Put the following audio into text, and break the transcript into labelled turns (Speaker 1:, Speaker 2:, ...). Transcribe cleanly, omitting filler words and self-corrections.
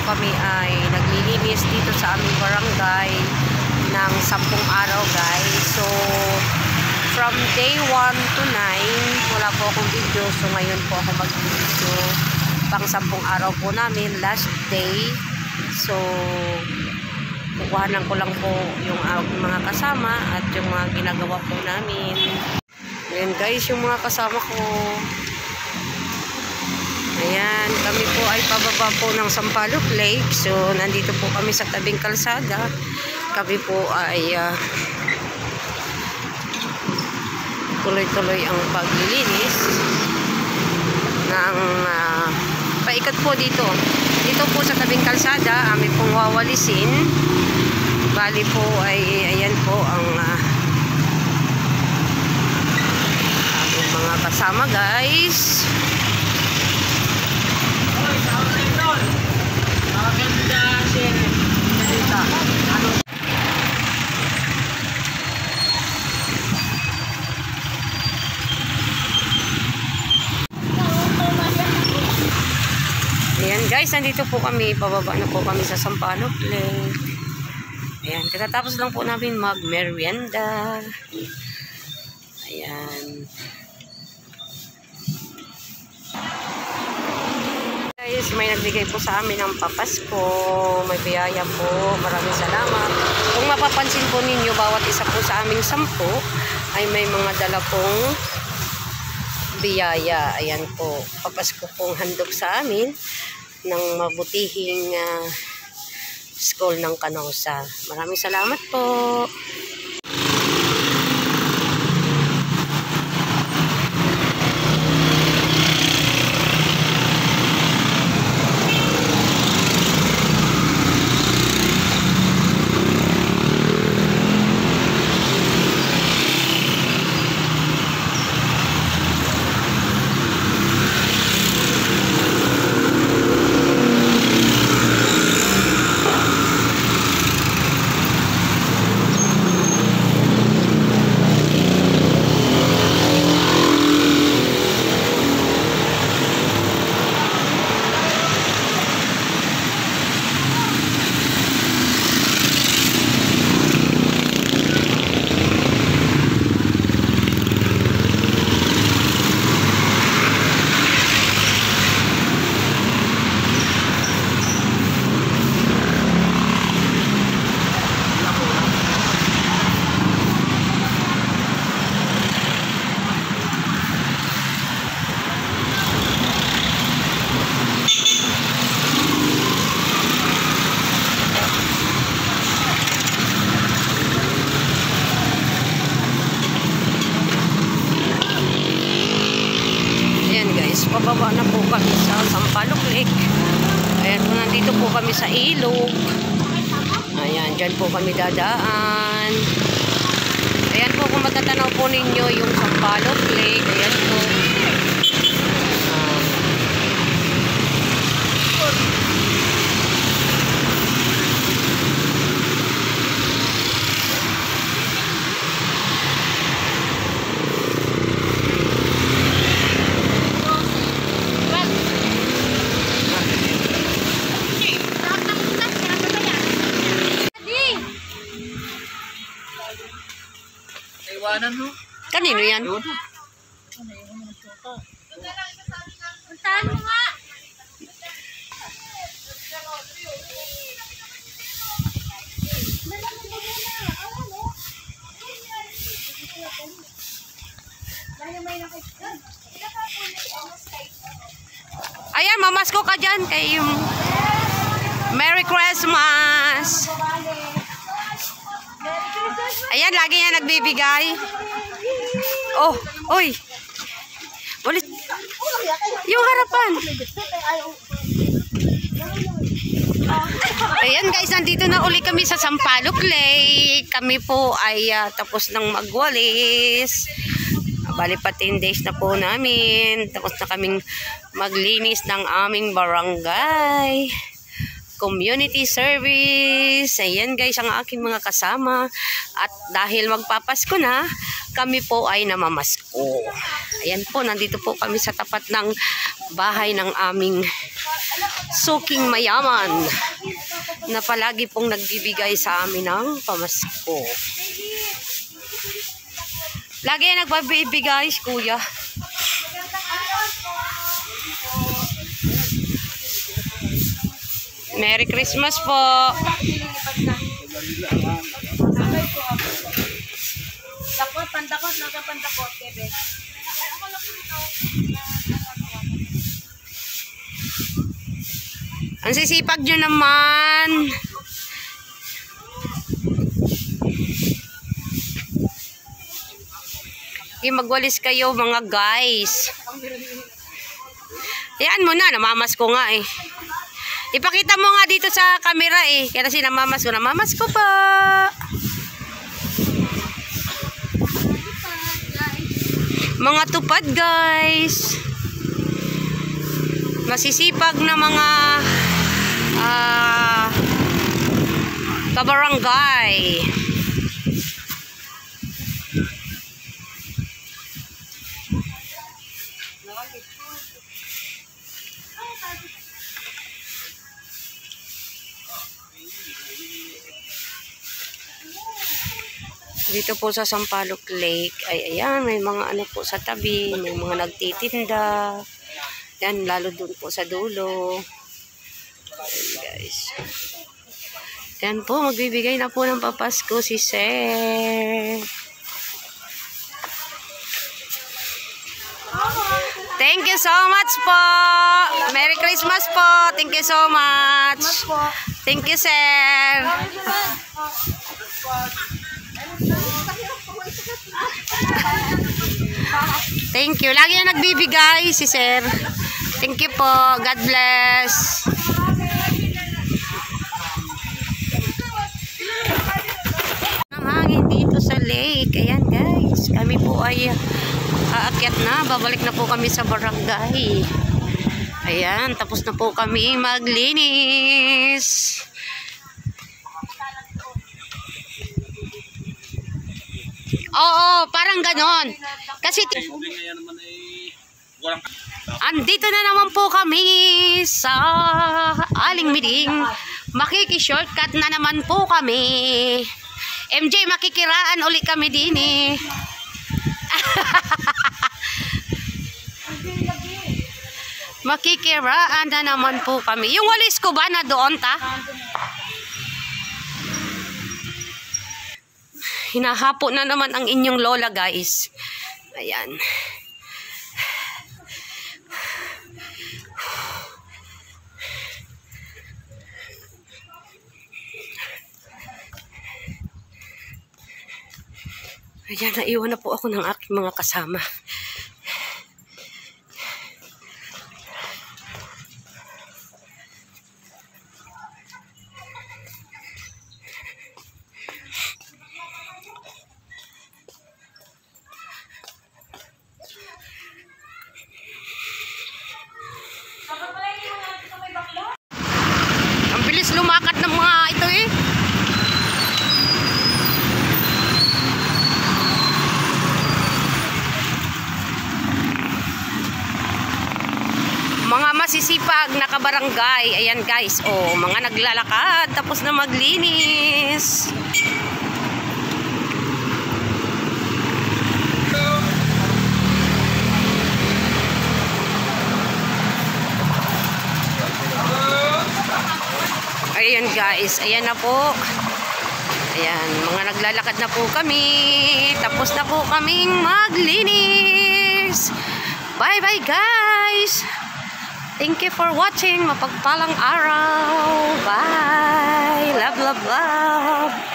Speaker 1: kami ay naglilinis dito sa aming barangay ng 10 araw guys. So from day 1 to 9 wala po akong video, so ngayon po ako mag-video pang 10 araw po namin, last day. So kukuhanan ko lang po yung mga kasama at yung mga ginagawa po namin. Ayan guys, yung mga kasama ko. Ayan, kami po ay pababa po ng Sampaloc Lake. So nandito po kami sa tabing kalsada. Kami po ay tuloy-tuloy ang paglilinis ng paikot po dito. Dito po sa tabing kalsada, amin pong wawalisin. Bali po ay ayan po ang aming mga kasama guys. Ayan guys, nandito po kami, pababa na po kami sa Sampaloc Lake. Ayan, katatapos lang po namin mag-merienda. Ayan. Guys, may nagbigay po sa amin ng papasko. May biyaya po. Maraming salamat. Kung mapapansin po ninyo, bawat isa po sa aming 10 ay may mga dala pong biyaya. Ayan po. Papasko pong handog sa amin ng mabutihing school ng Canosa. Maraming salamat po. Pababa na po kami sa Sampaloc Lake. Ayan po, nandito po kami sa ilog. Ayan, dyan po kami dadaan. Ayan po, kung matatanaw po ninyo yung Sampaloc Lake. Ayan po. Kanino yan?
Speaker 2: Puntahan mo nga.
Speaker 1: Ayan, mamasko ka dyan kay Merry Christmas. Ayan, lagi niya nagbibigay. Oh, oy. Ulit. Yung harapan. Ayan guys, nandito na uli kami sa Sampaloc Lake. Kami po ay tapos ng magwalis. Bali pa 10 days na po namin. Tapos na kaming maglinis ng aming barangay. Community service. Ayan guys, ang aking mga kasama. At dahil magpapasko na, kami po ay namamasko. Ayan po, nandito po kami sa tapat ng bahay ng aming suking mayaman na palagi pong nagbibigay sa amin ng pamasko. Lagi nagbibigay, kuya. Merry Christmas po.
Speaker 2: Dakot, pandakot, nagapandakot, Kebe.
Speaker 1: Ang sisipag nyo naman. Magwalis kayo mga guys. Ayan mo na, namamas ko nga eh. Ipakita mo nga dito sa camera eh. Kaya kasi namamas ko pa. Mga tupad guys. Masisipag na mga kabarangay. Dito po sa Sampaloc Lake ay ayan, may mga ano po sa tabi, may mga nagtitinda. Yan, lalo doon po sa dulo. Ayan, guys. Yan po, magbibigay na po ng papasko si Sir. Thank you so much po. Merry Christmas po. Thank you so much. Thank you, Sir. Thank you. Lagi na nagbibigay si Sir. Thank you po. God bless. Ang hangin dito sa lake. Ayan guys. Kami po ay aakyat na. Babalik na po kami sa barangay. Ayan. Tapos na po kami maglinis. Oo, parang ganon. Kasi andito na naman po kami sa Aling Miding. Makiki-shortcut na naman po kami. MJ, makikiraan uli kami din eh. Makikiraan na naman po kami. Yung walis ko ba na doon ta? Hinahapo na naman ang inyong lola guys. Ayan. Ayan, naiwan na po ako ng aking mga kasama. Ang bilis lumakad ng mga ito eh. Mga masisipag na kabarangay. Ayan guys, oh, mga naglalakad tapos na maglinis. Ayan guys, ayan na po. Ayan, mga naglalakad na po kami. Tapos na po kaming maglinis. Bye bye guys. Thank you for watching. Mapagpalang araw. Bye. Love, love, love.